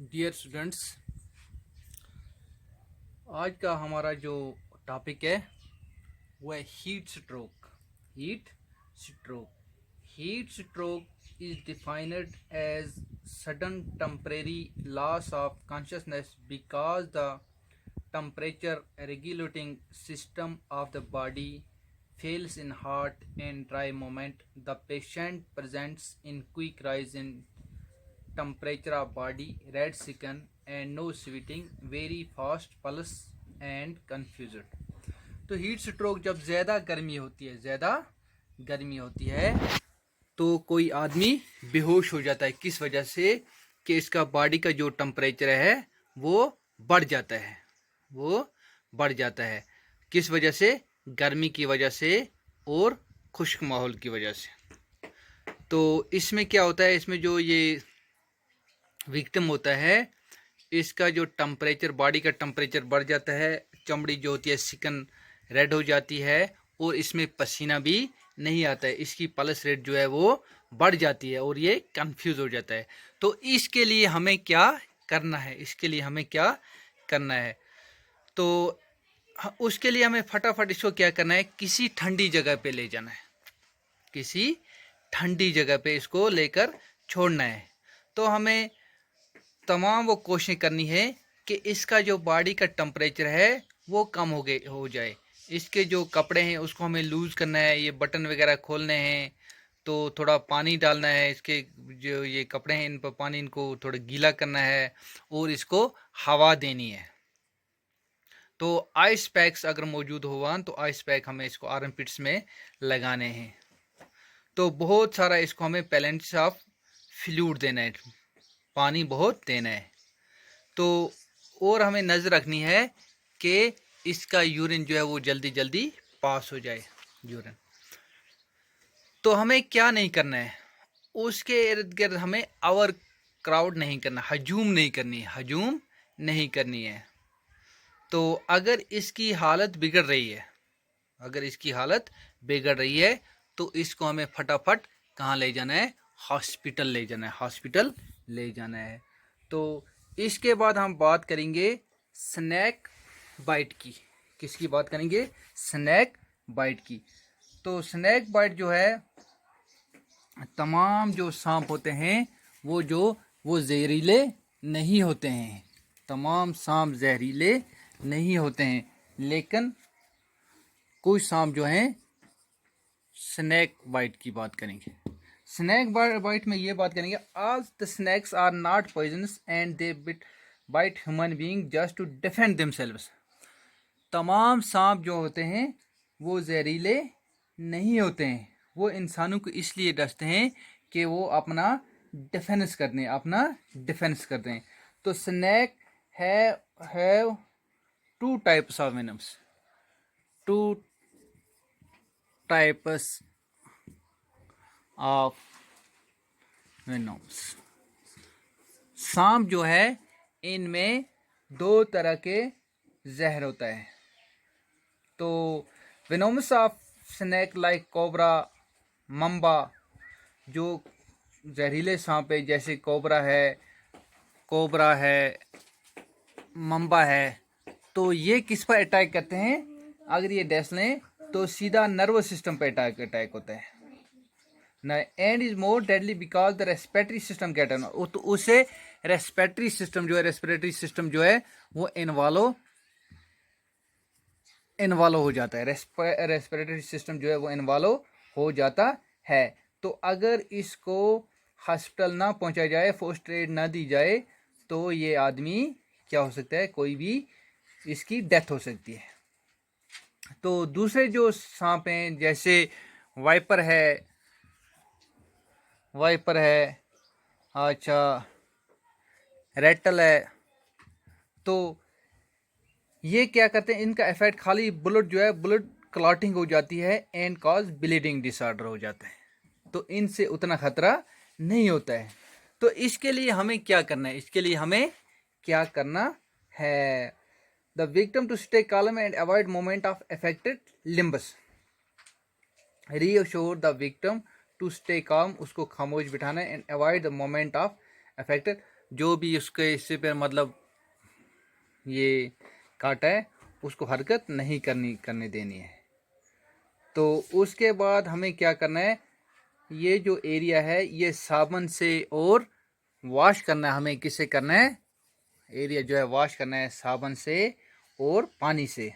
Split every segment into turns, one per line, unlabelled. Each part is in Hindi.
डियर स्टूडेंट्स, आज का हमारा जो टॉपिक है वो है heat stroke. Heat stroke heat stroke is defined as sudden temporary loss of consciousness because the temperature regulating system of the body fails in hot and dry moment. The patient presents in quick rise in temperature of body, red skin and no sweating, very fast pulse and confused. तो हीट स्ट्रोक जब ज़्यादा गर्मी होती है तो कोई आदमी बेहोश हो जाता है। किस वजह से? कि इसका बॉडी का जो टेम्परेचर है वो बढ़ जाता है। किस वजह से? गर्मी की वजह से और खुश्क माहौल की वजह से। तो इसमें क्या होता है, इसमें जो ये विक्टिम होता है इसका जो टेम्परेचर, बॉडी का टेम्परेचर बढ़ जाता है, चमड़ी जो होती है स्किन रेड हो जाती है और इसमें पसीना भी नहीं आता है, इसकी पल्स रेट जो है वो बढ़ जाती है और ये कंफ्यूज हो जाता है। तो इसके लिए हमें क्या करना है? तो उसके लिए हमें फटाफट इसको क्या करना है, किसी ठंडी जगह पे ले जाना है, किसी ठंडी जगह पे इसको लेकर छोड़ना है। तो हमें तमाम वो कोशिश करनी है कि इसका जो बॉडी का टेम्परेचर है वो कम हो जाए। इसके जो कपड़े हैं उसको हमें लूज़ करना है, ये बटन वगैरह खोलने हैं, तो थोड़ा पानी डालना है, इसके जो ये कपड़े हैं इन पर पानी, इनको थोड़ा गीला करना है और इसको हवा देनी है। तो आइस पैक्स अगर मौजूद हो तो आइस पैक हमें इसको आर्म पिट्स में लगाने हैं। तो बहुत सारा इसको हमें पैलेंट्स ऑफ फ्लूइड देना है, पानी बहुत देना है। तो और हमें नज़र रखनी है कि इसका यूरिन जो है वो जल्दी जल्दी पास हो जाए यूरिन। तो हमें क्या नहीं करना है, उसके इर्द गिर्द हमें आवर क्राउड नहीं करना, हजूम नहीं करनी है। तो अगर इसकी हालत बिगड़ रही है तो इसको हमें फटाफट कहाँ ले जाना है? हॉस्पिटल ले जाना है। तो इसके बाद हम बात करेंगे स्नैक बाइट की। किसकी बात करेंगे? स्नैक बाइट की। तो स्नैक बाइट जो है, तमाम जो सांप होते हैं वो जहरीले नहीं होते हैं, तमाम सांप जहरीले नहीं होते हैं, लेकिन कुछ सांप जो हैं स्नैक बाइट की बात करेंगे। स्नैक बाइट में ये बात करेंगे, all the snakes are not poisonous and they bite human being just to defend themselves. तमाम सांप जो होते हैं वो जहरीले नहीं होते हैं, वो इंसानों को इसलिए डसते हैं कि वो अपना डिफेंस करते हैं। तो snake have two types of venoms. Two types of venoms. सांप जो है इनमें दो तरह के जहर होता है। तो venomous of snake like cobra, mamba, जो जहरीले सांप है जैसे कोबरा है, मम्बा है, तो ये किस पर अटैक करते हैं? अगर ये डस लें तो सीधा नर्वस सिस्टम पर अटैक होता है ना, and is more deadly because the respiratory system get on. तो उससे रेस्पिरेटरी सिस्टम जो है वो इन्वॉल्व हो जाता है, रेस्पिरेटरी सिस्टम जो है वो इन्वॉल्व हो जाता है। तो अगर इसको हॉस्पिटल ना पहुंचाया जाए, फर्स्ट एड ना दी जाए, तो ये आदमी क्या हो सकता है, कोई भी इसकी डेथ हो सकती है। तो दूसरे जो सांप हैं जैसे वाइपर है, अच्छा रेटल है, तो ये क्या करते हैं, इनका इफेक्ट खाली ब्लड क्लॉटिंग हो जाती है एंड कॉज ब्लीडिंग डिसऑर्डर हो जाता है। तो इनसे उतना खतरा नहीं होता है। तो इसके लिए हमें क्या करना है? The victim to stay calm and avoid movement of affected limbs. Reassure the victim to stay calm, उसको खामोश बिठाना है, and avoid the movement of affected जो भी उसके इससे पर मतलब ये काटा है उसको हरकत नहीं करने देनी है। तो उसके बाद हमें क्या करना है, ये जो एरिया है ये साबुन से और वॉश करना है। हमें किससे करना है, एरिया जो है वॉश करना है साबुन से और पानी से।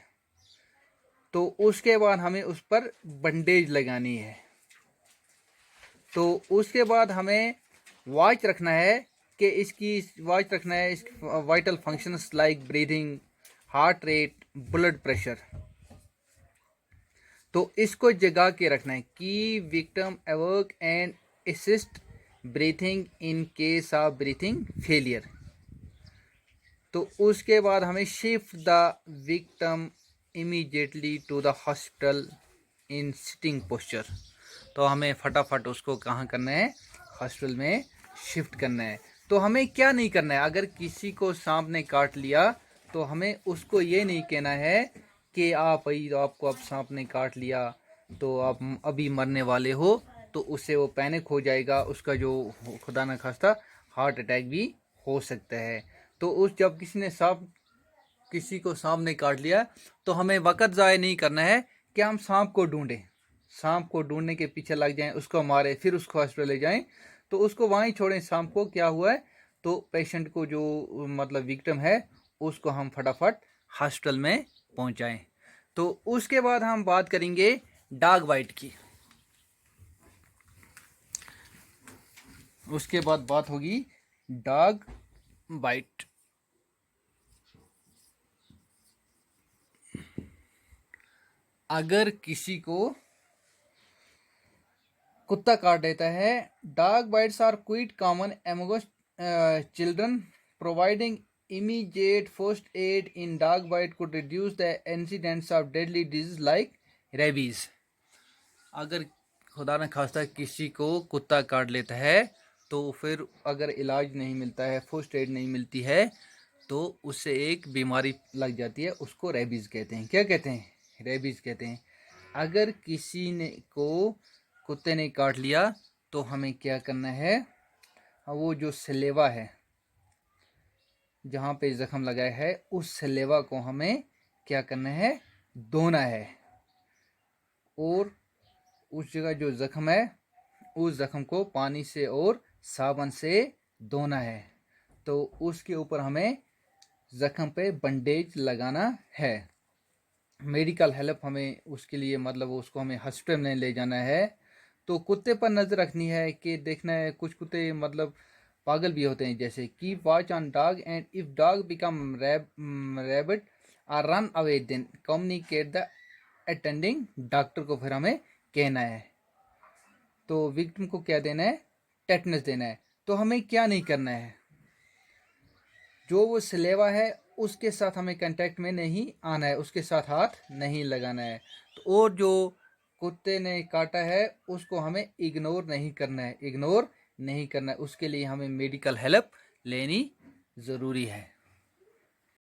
तो उसके बाद हमें उस पर बंडेज लगानी है। तो उसके बाद हमें वॉच रखना है कि इसकी वॉच रखना है इसकी vital functions like breathing, heart rate, blood pressure. तो इसको जगा के रखना है कि victim awake and assist breathing in case of breathing failure. तो उसके बाद हमें shift the victim immediately to the hospital in sitting posture. तो हमें फटाफट उसको कहाँ करना है, हॉस्पिटल में शिफ्ट करना है। तो हमें क्या नहीं करना है, अगर किसी को सांप ने काट लिया तो हमें उसको ये नहीं कहना है कि आपको अब सांप ने काट लिया तो आप अभी मरने वाले हो, तो उससे वो पैनिक हो जाएगा, उसका जो खुदा न खास्ता हार्ट अटैक भी हो सकता है। तो जब किसी को सांप ने काट लिया तो हमें वक़्त ज़ाया नहीं करना है कि हम सांप को ढूंढें, सांप को ढूंढने के पीछे लग जाएं, उसको मारें, फिर उसको हॉस्पिटल ले जाएं। तो उसको वहीं छोड़ें, सांप को क्या हुआ है, तो पेशेंट को जो मतलब विक्टिम है उसको हम फटाफट हॉस्पिटल में पहुंचाएं। तो उसके बाद हम बात करेंगे डॉग बाइट की। उसके बाद बात होगी डॉग बाइट। अगर किसी को कुत्ता काट देता है, dog bites are quite common amongst children. Providing immediate first aid in dog bite could reduce the incidence of deadly disease like rabies। अगर खुदा न खास्ता किसी को कुत्ता काट लेता है तो फिर अगर इलाज नहीं मिलता है, फर्स्ट एड नहीं मिलती है, तो उससे एक बीमारी लग जाती है, उसको रेबीज़ कहते हैं। क्या कहते हैं, रेबीज़ कहते हैं। अगर किसी ने को कुत्ते ने काट लिया तो हमें क्या करना है, वो जो सलेवा है जहाँ पे ज़ख्म लगाया है उस सलेवा को हमें क्या करना है, धोना है। और उस जगह जो ज़ख्म है उस ज़ख्म को पानी से और साबुन से धोना है। तो उसके ऊपर हमें ज़ख्म पे बंडेज लगाना है। मेडिकल हेल्प हमें उसके लिए मतलब उसको हमें हॉस्पिटल में ले जाना है। तो कुत्ते पर नज़र रखनी है कि देखना है, कुछ कुत्ते मतलब पागल भी होते हैं, जैसे keep watch on dog and if dog become rabid और run away then communicate the attending doctor को फिर हमें कहना है। तो विक्टिम को क्या देना है, टेटनस देना है। तो हमें क्या नहीं करना है, जो वो सलेवा है उसके साथ हमें कांटेक्ट में नहीं आना है, उसके साथ हाथ नहीं लगाना है। तो और जो कुत्ते ने काटा है उसको हमें इग्नोर नहीं करना है, इग्नोर नहीं करना है। उसके लिए हमें मेडिकल हेल्प लेनी ज़रूरी है।